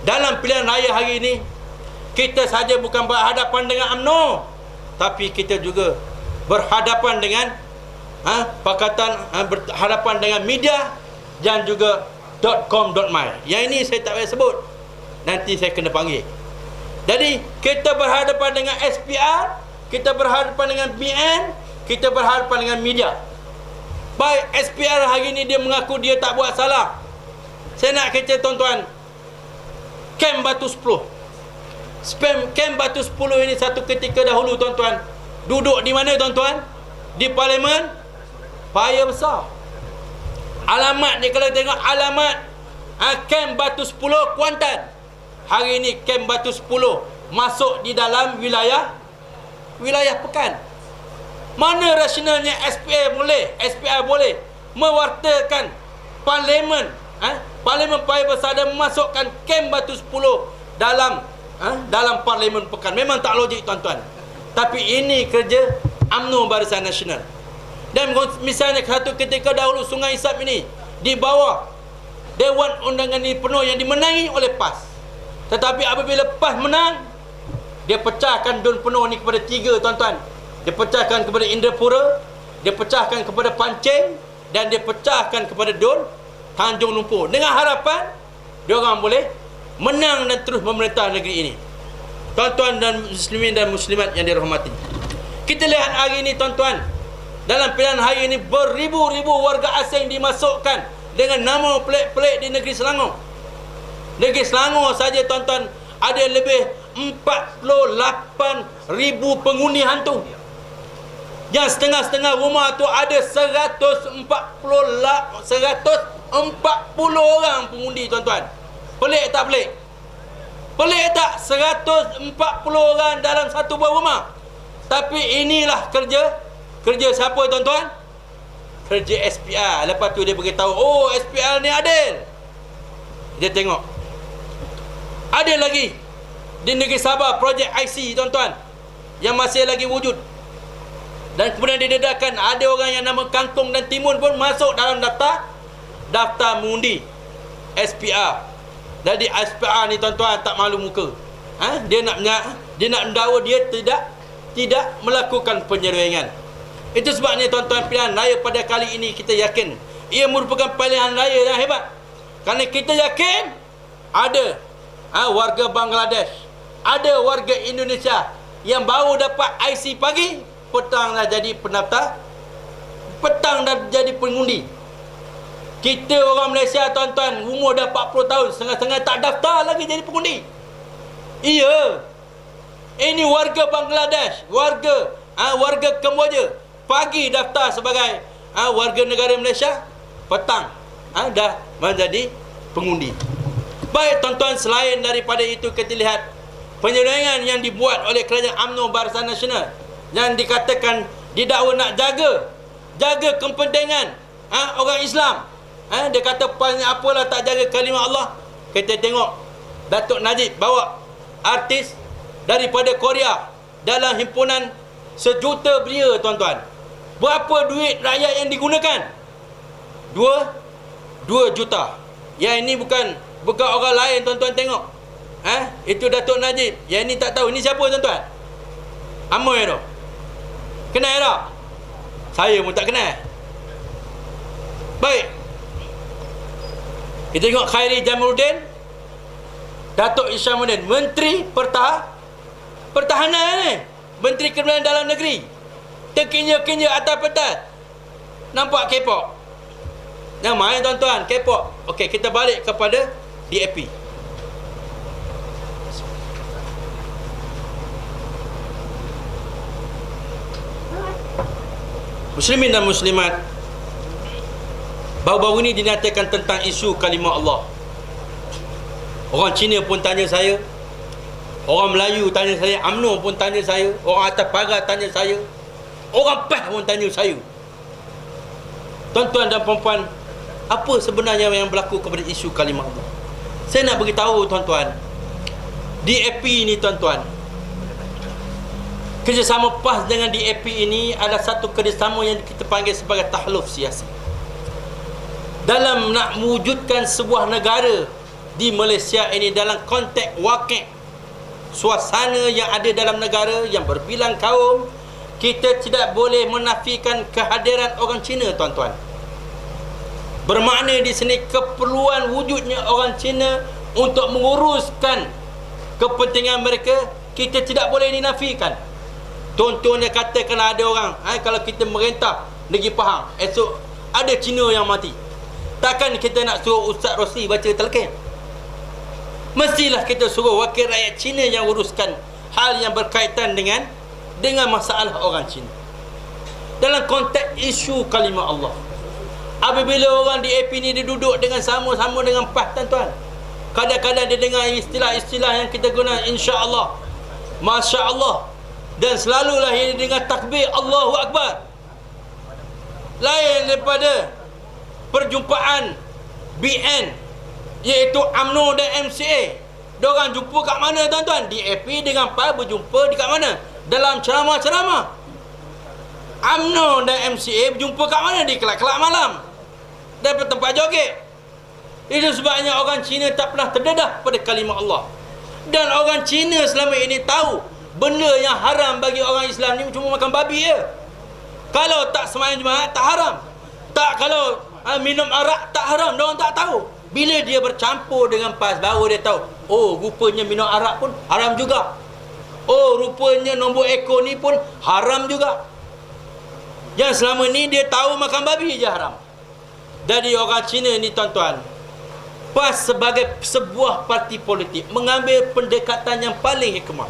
dalam pilihan raya hari ini, kita saja bukan berhadapan dengan UMNO, tapi kita juga berhadapan dengan berhadapan dengan media dan juga .com.my. Yang ini saya tak boleh sebut, nanti saya kena panggil. Jadi kita berhadapan dengan SPR, kita berhadapan dengan BN, kita berhadapan dengan media. Baik, SPR hari ini dia mengaku dia tak buat salah. Saya nak kata tuan-tuan, Kem Batu 10, Kem Batu 10 ini satu ketika dahulu tuan-tuan duduk di mana tuan-tuan? Di Parlimen Paya Besar. Alamat ni kalau tengok alamat Kem Batu 10 Kuantan. Hari ini Kem Batu 10 masuk di dalam wilayah Pekan. Mana rasionalnya SPR boleh mewartakan Parlimen Parlimen Paya Besar dan memasukkan Kem Batu 10 dalam Parlimen Pekan. Memang tak logik tuan-tuan. Tapi ini kerja UMNO Barisan Nasional. Dan misalnya satu ketika dahulu Sungai Isap ini di bawah Dewan Undangan ini penuh yang dimenangi oleh PAS. Tetapi apabila PAS menang, dia pecahkan Dun penuh ni kepada 3 tuan-tuan. Dia pecahkan kepada Indrapura, dia pecahkan kepada Pancing, dan dia pecahkan kepada Dun Tanjung Lumpur, dengan harapan dia orang boleh menang dan terus memerintah negeri ini. Tuan-tuan dan muslimin dan muslimat yang dirahmati, kita lihat hari ini tuan-tuan, dalam pilihan hari ini beribu-ribu warga asing dimasukkan dengan nama pelik-pelik di negeri Selangor. Negeri Selangor saja tuan-tuan ada lebih 48,000 pengundi hantu. Yang setengah-setengah rumah tu ada 140 orang pengundi tuan-tuan. Pelik tak pelik? Pelik tak? 140 orang dalam satu buah rumah. Tapi inilah kerja siapa tuan-tuan? Kerja SPR. Lepas tu dia beritahu, oh SPR ni adil. Dia tengok ada lagi di negeri Sabah projek IC tuan-tuan yang masih lagi wujud. Dan kemudian didedakan ada orang yang nama Kangkung dan Timun pun masuk dalam daftar mengundi SPR. Jadi SPR ni tuan-tuan tak malu muka. Dia nak mendakwa dia tidak melakukan penyelewengan. Itu sebabnya tuan-tuan, pilihan raya pada kali ini kita yakin ia merupakan pilihan raya yang hebat. Kerana kita yakin ada warga Bangladesh, ada warga Indonesia yang baru dapat IC pagi, petang dah jadi pendaftar, petang dah jadi pengundi. Kita orang Malaysia tuan-tuan, umur dah 40 tahun, setengah-setengah tak daftar lagi jadi pengundi. Iya. Ini warga Bangladesh, warga Kemboja, pagi daftar sebagai warga negara Malaysia, petang dah menjadi pengundi. Baik tuan-tuan, selain daripada itu kita lihat penyelewengan yang dibuat oleh kerajaan UMNO Barisan Nasional yang dikatakan didakwa nak jaga kepentingan orang Islam. Dia kata paling apalah tak jaga kalimah Allah. Kita tengok Datuk Najib bawa artis daripada Korea dalam himpunan 1 juta beria tuan-tuan. Berapa duit rakyat yang digunakan? 2 juta. Yang ini bukan orang lain tuan-tuan tengok. Itu Datuk Najib. Yang ini tak tahu. Ini siapa tuan-tuan? Amoy tu. Kenal tak? Saya pun tak kenal. Baik, kita tengok Khairi Jamaluddin, Datuk Isyamuddin, Menteri Pertahanan ni, Menteri Kementerian Dalam Negeri, terkinja-kinja atas petas. Nampak K-pop? Yang main tuan-tuan, K-pop. Okey, kita balik kepada DAP. Muslimin dan Muslimat, baru-baru ni dinyatakan tentang isu kalimah Allah. Orang Cina pun tanya saya, orang Melayu tanya saya, UMNO pun tanya saya, orang atas pagar tanya saya, orang PAS pun tanya saya. Tuan-tuan dan puan-puan, apa sebenarnya yang berlaku kepada isu kalimah Allah? Saya nak beritahu tuan-tuan, DAP ni tuan-tuan, kerjasama PAS dengan DAP ini adalah satu kerjasama yang kita panggil sebagai tahluf siasi. Dalam nak mewujudkan sebuah negara di Malaysia ini dalam konteks wakil suasana yang ada dalam negara yang berbilang kaum, kita tidak boleh menafikan kehadiran orang Cina tuan-tuan. Bermakna di sini keperluan wujudnya orang Cina untuk menguruskan kepentingan mereka, kita tidak boleh dinafikan. Contohnya katakanlah ada orang, kalau kita merintah negeri Pahang, esok ada Cina yang mati, takkan kita nak suruh Ustaz Rosli baca talqin? Mestilah kita suruh wakil rakyat Cina yang uruskan hal yang berkaitan dengan masalah orang Cina dalam konteks isu kalimah Allah. Apabila orang DAP ni dia duduk dengan sama-sama dengan PAS tuan-tuan, kadang-kadang dia dengar istilah-istilah yang kita guna, insya-Allah, masya-Allah, dan selalulah dia dengar takbir Allahu Akbar. Lain daripada perjumpaan BN, iaitu UMNO dan MCA. Diorang jumpa kat mana tuan-tuan? DAP dengan PAS berjumpa di kat mana? Dalam ceramah-ceramah. UMNO dan MCA berjumpa kat mana? Di kelab-kelab malam dan tempat joget. Itu sebabnya orang Cina tak pernah terdedah pada kalimah Allah. Dan orang Cina selama ini tahu benda yang haram bagi orang Islam ni cuma makan babi je. Kalau tak sembahyang Jumaat tak haram. Tak, kalau minum arak tak haram. Diorang tak tahu. Bila dia bercampur dengan PAS, baru dia tahu, oh rupanya minum arak pun haram juga. Oh rupanya nombor ekor ni pun haram juga. Yang selama ni dia tahu makan babi je haram. Jadi orang Cina ni tuan-tuan, PAS sebagai sebuah parti politik mengambil pendekatan yang paling hikmah.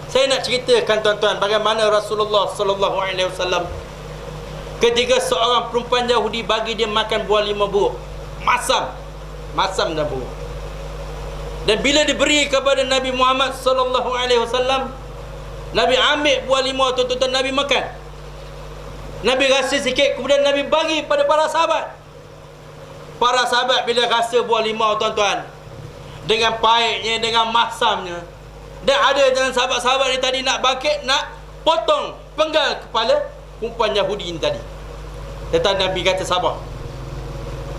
Saya nak ceritakan tuan-tuan bagaimana Rasulullah sallallahu alaihi wasallam ketika seorang perempuan Yahudi bagi dia makan buah 5 buruk, masam dan buruk. Dan bila diberi kepada Nabi Muhammad sallallahu alaihi wasallam, Nabi ambil buah 5 tu tuan-tuan, Nabi makan. Nabi rasa sikit, kemudian Nabi bagi pada para sahabat. Para sahabat bila rasa buah 5 tuan-tuan, dengan pahitnya, dengan masamnya, dan ada dalam sahabat-sahabat ni tadi nak bangkit, nak potong, penggal kepala perempuan Yahudi ni tadi. Tetapi Nabi kata sabar.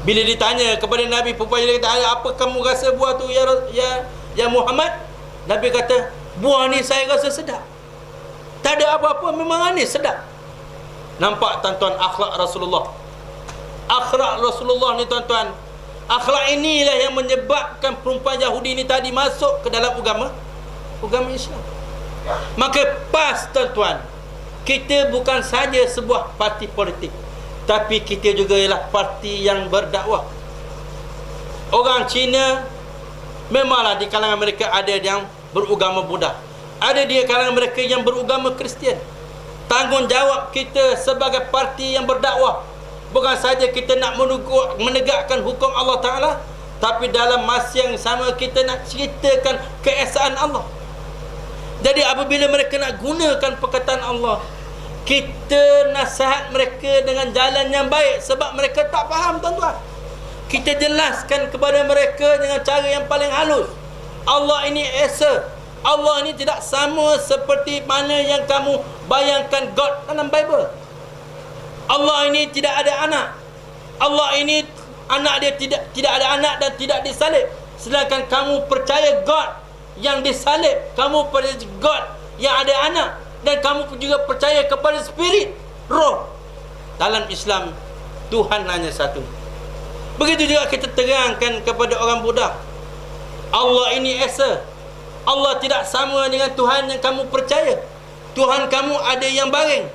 Bila ditanya kepada Nabi, perempuan Yahudi kata, apa kamu rasa buah tu ya Muhammad? Nabi kata, buah ni saya rasa sedap. Tak ada apa-apa, memang manis, sedap. Nampak tuan-tuan akhlak Rasulullah. Akhlak Rasulullah ni tuan-tuan, akhlak inilah yang menyebabkan perempuan Yahudi ni tadi masuk ke dalam agama Islam. Maka PAS tuan-tuan, kita bukan saja sebuah parti politik, tapi kita juga ialah parti yang berdakwah. Orang Cina memanglah di kalangan mereka ada yang beragama Buddha, ada di kalangan mereka yang beragama Kristian. Tanggungjawab kita sebagai parti yang berdakwah bukan saja kita nak menegakkan hukum Allah Ta'ala, tapi dalam masa yang sama kita nak ceritakan keesaan Allah. Jadi apabila mereka nak gunakan perkataan Allah, kita nasihat mereka dengan jalan yang baik, sebab mereka tak faham tuan-tuan. Kita jelaskan kepada mereka dengan cara yang paling halus. Allah ini Esa. Allah ini tidak sama seperti mana yang kamu bayangkan God dalam Bible. Allah ini tidak ada anak. Allah ini anak dia tidak ada anak dan tidak disalib. Sedangkan kamu percaya God yang disalib, kamu percaya God yang ada anak, dan kamu juga percaya kepada spirit, roh. Dalam Islam Tuhan hanya satu. Begitu juga kita terangkan kepada orang budak, Allah ini esa. Allah tidak sama dengan Tuhan yang kamu percaya. Tuhan kamu ada yang baring,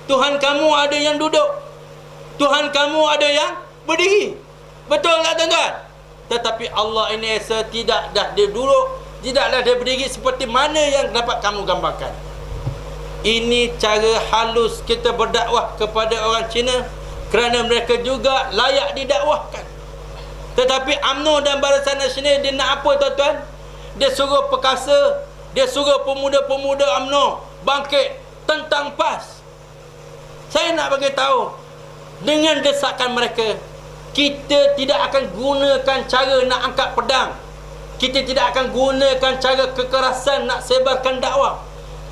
Tuhan kamu ada yang duduk, Tuhan kamu ada yang berdiri. Betul tak tuan-tuan? Tetapi Allah ini esa, tidak dah dia duduk, tidaklah dia berdiri seperti mana yang dapat kamu gambarkan. Ini cara halus kita berdakwah kepada orang Cina, kerana mereka juga layak didakwahkan. Tetapi UMNO dan Barisan Nasional dia nak apa tuan-tuan? Dia suruh perkasa, dia suruh pemuda-pemuda UMNO bangkit tentang PAS. Saya nak bagi tahu, dengan desakan mereka, kita tidak akan gunakan cara nak angkat pedang, kita tidak akan gunakan cara kekerasan nak sebarkan dakwah.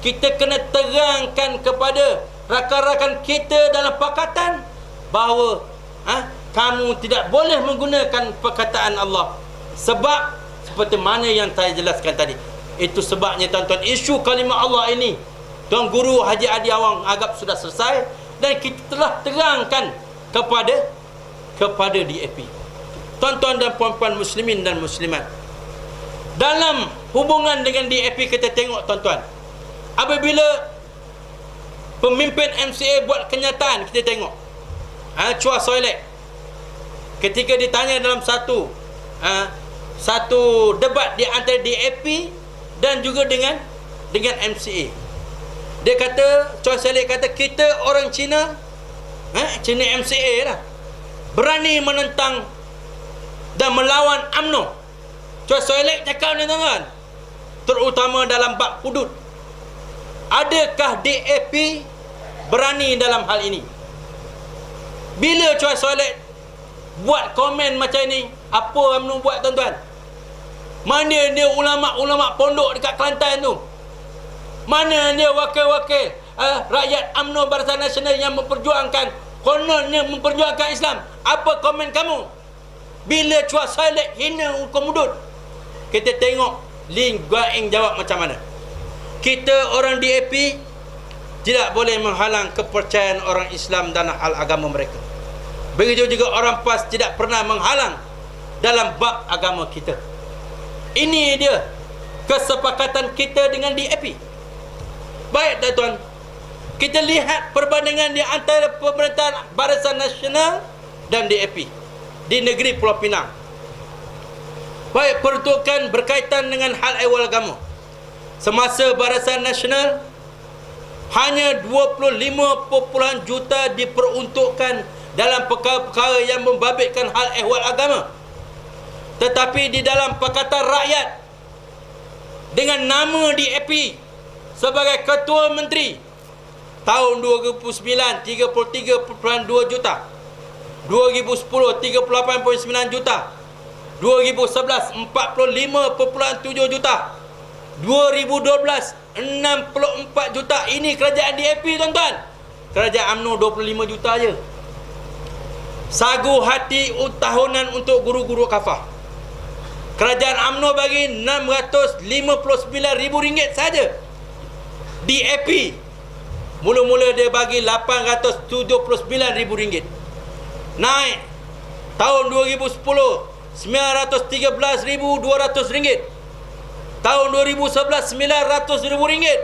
Kita kena terangkan kepada rakan-rakan kita dalam pakatan bahawa kamu tidak boleh menggunakan perkataan Allah. Sebab seperti mana yang saya jelaskan tadi, itu sebabnya tuan-tuan, isu kalimah Allah ini Tuan Guru Haji Adi Awang agak sudah selesai, dan kita telah terangkan kepada DAP. Tuan-tuan dan puan-puan muslimin dan muslimat, dalam hubungan dengan DAP kita tengok tuan-tuan, apabila pemimpin MCA buat kenyataan, kita tengok Chua Soilek ketika ditanya dalam satu debat di antara DAP dan juga dengan MCA, dia kata, Chua Soilek kata, kita orang Cina, Cina MCA lah, berani menentang dan melawan UMNO. Chua Soilek cakap ni tuan-tuan, terutama dalam bab hudud. Adakah DAP berani dalam hal ini? Bila Chua Soilek buat komen macam ni, apa UMNO buat tuan-tuan? Mana dia ulama-ulama pondok dekat Kelantan tu? Mana dia wakil-wakil rakyat UMNO Barisan Nasional yang memperjuangkan, kononnya memperjuangkan Islam? Apa komen kamu bila Chua Soilek hina hukum hudud? Kita tengok Lin Guaing jawab macam mana. Kita orang DAP tidak boleh menghalang kepercayaan orang Islam dan hal agama mereka. Begitu juga orang PAS tidak pernah menghalang dalam bab agama kita. Ini dia kesepakatan kita dengan DAP. Baik tuan-tuan, kita lihat perbandingan di antara pemerintahan Barisan Nasional dan DAP di negeri Pulau Pinang. Baik peruntukan berkaitan dengan hal ehwal agama, semasa Barisan Nasional hanya 25 juta diperuntukkan dalam perkara-perkara yang membabitkan hal ehwal agama. Tetapi di dalam Pakatan Rakyat dengan nama DAP sebagai Ketua Menteri, tahun 2009 33.2 juta, 2010 38.9 juta, 2011 45.7 juta, 2012 64 juta. Ini kerajaan DAP tuan-tuan. Kerajaan UMNO 25 juta je. Sagu hati tahunan untuk guru-guru kafah, kerajaan UMNO bagi RM659,000 saja. DAP mula-mula dia bagi RM879,000. Naik tahun 2010 RM913,200, tahun 2011 RM900,000,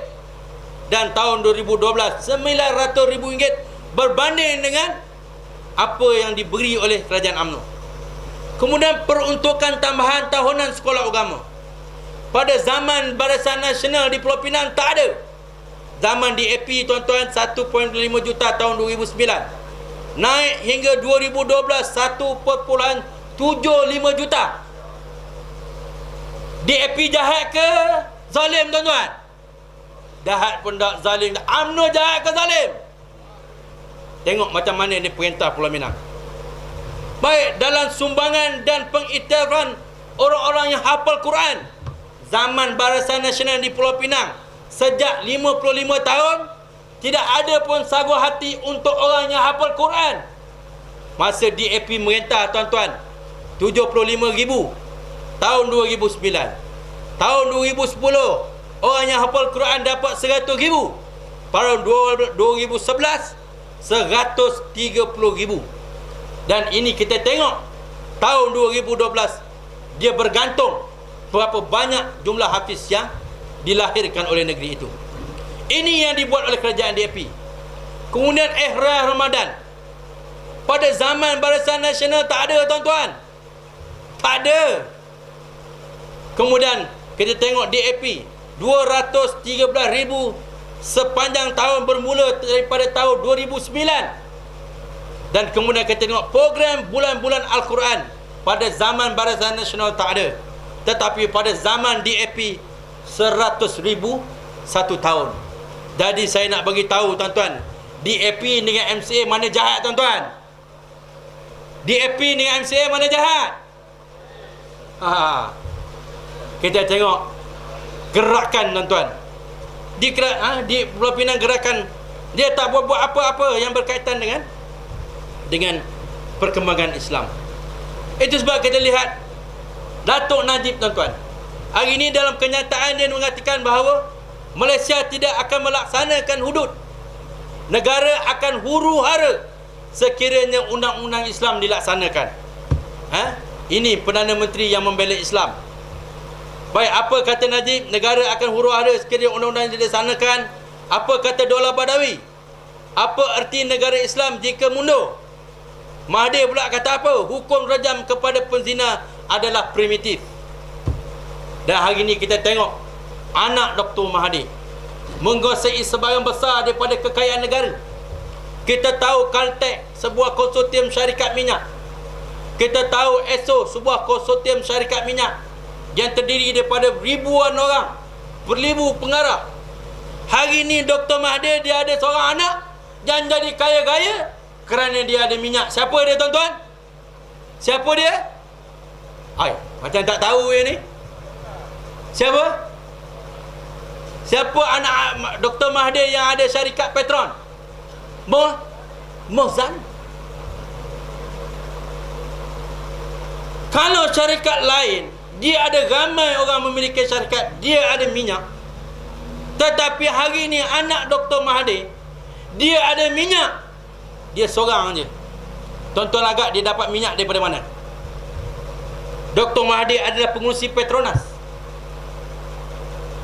dan tahun 2012 RM900,000, berbanding dengan apa yang diberi oleh kerajaan UMNO. Kemudian peruntukan tambahan tahunan sekolah agama. Pada zaman Barisan Nasional di Pulau Pinang tak ada. Zaman DAP tuan-tuan 1.5 juta tahun 2009. Naik hingga 2012 1.75 juta. DAP jahat ke zalim tuan-tuan? Jahat pun tak, zalim tak. UMNO jahat ke zalim? Tengok macam mana dia perintah Pulau Pinang. Baik dalam sumbangan dan pengiktirafan orang-orang yang hafal Quran, zaman Barisan Nasional di Pulau Pinang sejak 55 tahun tidak ada pun sagu hati untuk orang yang hafal Quran. Masa DAP merintah tuan-tuan, 75,000 tahun 2009. Tahun 2010 orang yang hafal Quran dapat 100,000. Pada 2011 130,000. Dan ini kita tengok tahun 2012 dia bergantung berapa banyak jumlah hafiz yang dilahirkan oleh negeri itu. Ini yang dibuat oleh kerajaan DAP. Kemudian Ihram Ramadan pada zaman Barisan Nasional tak ada, tuan-tuan. Tak ada. Kemudian kita tengok DAP 213,000 sepanjang tahun bermula daripada tahun 2009. Dan kemudian kita tengok program bulan-bulan Al-Quran pada zaman Barisan Nasional tak ada. Tetapi pada zaman DAP 100,000 satu tahun. Jadi saya nak bagi tahu, tuan-tuan, DAP dengan MCA mana jahat, tuan-tuan? DAP dengan MCA mana jahat? Kita tengok gerakan, tuan-tuan. Di Pulau Pinang gerakan dia tak buat apa-apa yang berkaitan dengan perkembangan Islam. Itu sebab kita lihat Datuk Najib, tuan-tuan, hari ini dalam kenyataan dia mengatakan bahawa Malaysia tidak akan melaksanakan hudud. Negara akan huru-hara sekiranya undang-undang Islam dilaksanakan. Ini Perdana Menteri yang membela Islam. Baik, apa kata Najib? Negara akan huru-hara sekiranya undang-undang dilaksanakan. Apa kata Daulah Badawi? Apa erti negara Islam jika mundur? Mahathir pula kata apa? Hukum rajam kepada penzina adalah primitif. Dan hari ini kita tengok anak Dr. Mahathir menguasai sebahagian besar daripada kekayaan negara. Kita tahu Caltex, sebuah konsortium syarikat minyak. Kita tahu ESO, sebuah konsortium syarikat minyak yang terdiri daripada ribuan orang, beribu pengarah. Hari ini Dr. Mahathir dia ada seorang anak yang jadi kaya-kaya kerana dia ada minyak. Siapa dia, tuan-tuan? Siapa dia? Macam tak tahu ni. Siapa? Siapa anak Dr. Mahathir yang ada syarikat Petron? Mohzan. Kalau syarikat lain, dia ada ramai orang memiliki syarikat, dia ada minyak. Tetapi hari ini anak Dr. Mahathir, dia ada minyak, dia seorang je. Tuan-tuan agak dia dapat minyak daripada mana? Dr. Mahathir adalah pengurusi Petronas.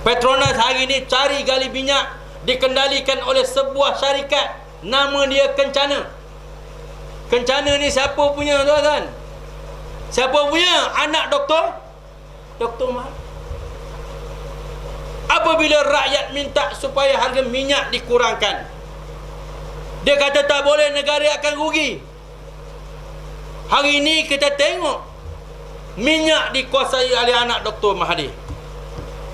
Petronas hari ini cari gali minyak dikendalikan oleh sebuah syarikat, nama dia Kencana. Kencana ni siapa punya, tuan-tuan? Siapa punya? Anak Dr. Mahathir. Apabila rakyat minta supaya harga minyak dikurangkan, dia kata tak boleh, negara akan rugi. Hari ini kita tengok minyak dikuasai oleh anak Dr. Mahathir.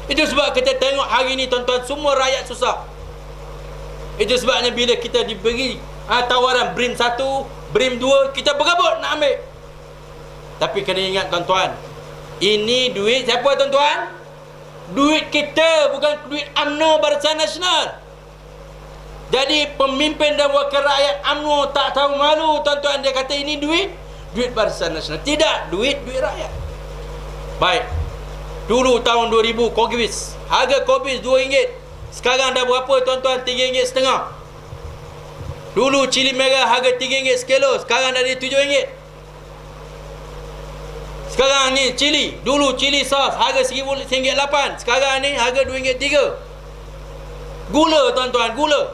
Itu sebab kita tengok hari ini, tuan-tuan, semua rakyat susah. Itu sebabnya bila kita diberi tawaran BRIM 1, BRIM 2, kita bergabut nak ambil. Tapi kena ingat, tuan-tuan, ini duit siapa, tuan-tuan? Duit kita, bukan duit UMNO Barisan Nasional. Jadi pemimpin dan wakil rakyat UMNO tak tahu malu, tuan-tuan. Dia kata ini duit Barisan Nasional. Tidak, duit rakyat. Baik. Dulu tahun 2000 Kogwis, harga Kogwis RM2. Sekarang dah berapa, tuan-tuan? RM3.50. Dulu cili merah harga RM3 sekilo, sekarang dah RM7. Sekarang ni cili, dulu cili sos harga RM1.08, sekarang ni harga RM2.3. Gula, tuan-tuan, gula.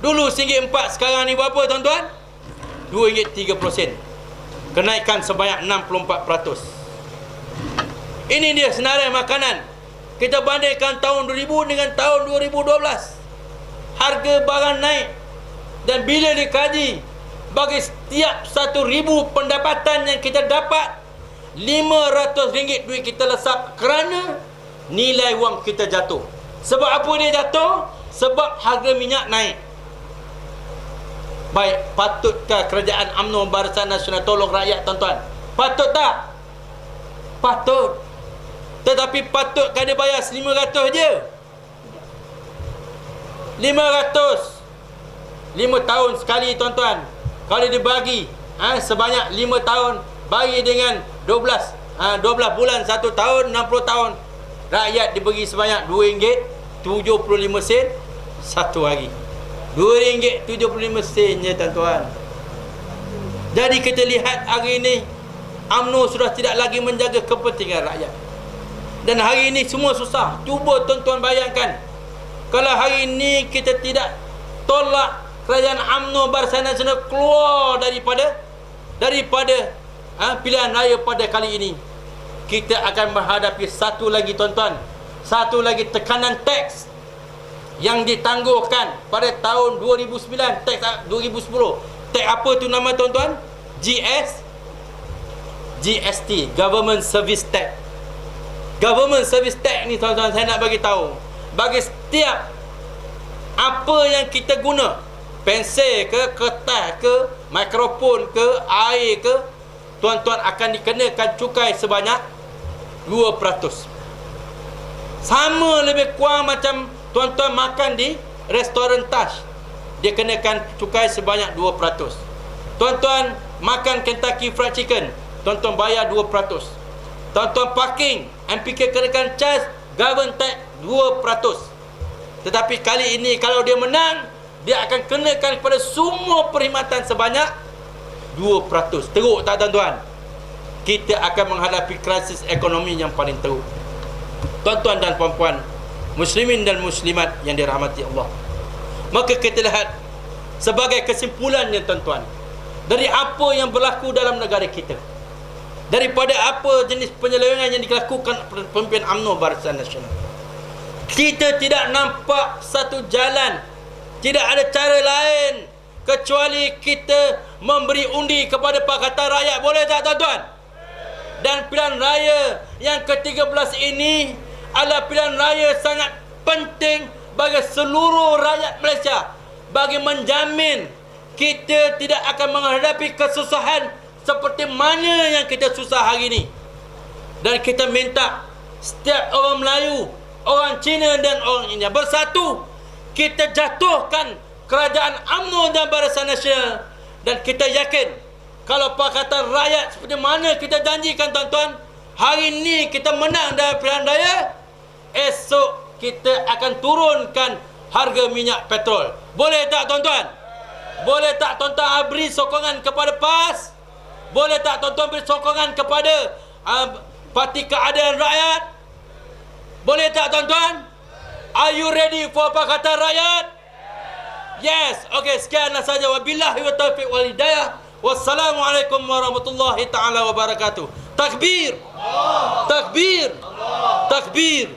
Dulu RM1.4, sekarang ni berapa, tuan-tuan? RM2.3%. Kenaikan sebanyak 64%. Ini dia senarai makanan. Kita bandingkan tahun 2000 dengan tahun 2012. Harga barang naik. Dan bila dikaji, bagi setiap 1,000 pendapatan yang kita dapat, RM500 duit kita lesap kerana nilai wang kita jatuh. Sebab apa dia jatuh? Sebab harga minyak naik. Baik, patutkah kerajaan UMNO Barisan Nasional tolong rakyat, tuan-tuan? Patut tak? Patut. Tetapi patutkah dia bayar RM500 je? 500 5 tahun sekali, tuan-tuan. Kalau dia bagi sebanyak 5 tahun, bagi dengan 12 bulan 1 tahun, 60 tahun, rakyat diberi sebanyak RM2.75 satu hari. RM2.75 je, tuan-tuan. Jadi kita lihat hari ini UMNO sudah tidak lagi menjaga kepentingan rakyat. Dan hari ini semua susah. Cuba tuan-tuan bayangkan, kalau hari ini kita tidak tolak kerajaan UMNO Barisan Nasional keluar daripada pilihan raya pada kali ini, kita akan menghadapi satu lagi tuan-tuan, satu lagi tekanan teks yang ditangguhkan pada tahun 2009, teks 2010. Teks apa tu nama tuan-tuan? GST, Government Service Tax. Government Service Tax ni tuan-tuan, saya nak bagi tahu, bagi setiap apa yang kita guna, pensel ke, kertas ke, mikrofon ke, air ke, tuan-tuan akan dikenakan cukai sebanyak 2%. Sama lebih kurang macam tuan-tuan makan di restoran Taj, dia kenakan cukai sebanyak 2%. Tuan-tuan makan Kentucky Fried Chicken, tuan-tuan bayar 2%. Tuan-tuan parking, MPK kenakan charge government tax 2%. Tetapi kali ini kalau dia menang, dia akan kenakan kepada semua perkhidmatan sebanyak 2%. Teruk tak tuan-tuan? Kita akan menghadapi krisis ekonomi yang paling teruk. Tuan-tuan dan puan-puan, muslimin dan muslimat yang dirahmati Allah, maka kita lihat sebagai kesimpulannya tuan-tuan, dari apa yang berlaku dalam negara kita, daripada apa jenis penyelewengan yang dilakukan pemimpin UMNO Barisan Nasional, kita tidak nampak satu jalan, tidak ada cara lain kecuali kita memberi undi kepada Pakatan Rakyat. Boleh tak tuan-tuan? Dan pilihan raya yang ke-13 ini adalah pilihan raya sangat penting bagi seluruh rakyat Malaysia, bagi menjamin kita tidak akan menghadapi kesusahan seperti mana yang kita susah hari ini. Dan kita minta setiap orang Melayu, orang Cina dan orang India bersatu, kita jatuhkan kerajaan UMNO dan Barisan Nasional. Dan kita yakin kalau Pakatan Rakyat seperti mana kita janjikan tuan-tuan, hari ini kita menang dalam pilihan raya, esok kita akan turunkan harga minyak petrol. Boleh tak tuan-tuan? Boleh tak tuan-tuan beri sokongan kepada PAS? Boleh tak tuan-tuan beri sokongan kepada Parti Keadilan Rakyat? Boleh tak tuan-tuan? Are you ready for Pakatan Rakyat? Yes. Okey, sekianlah saja. Wabillahi wa taufiq wal hidayah. Wassalamualaikum warahmatullahi taala wabarakatuh. Takbir. Takbir. Takbir.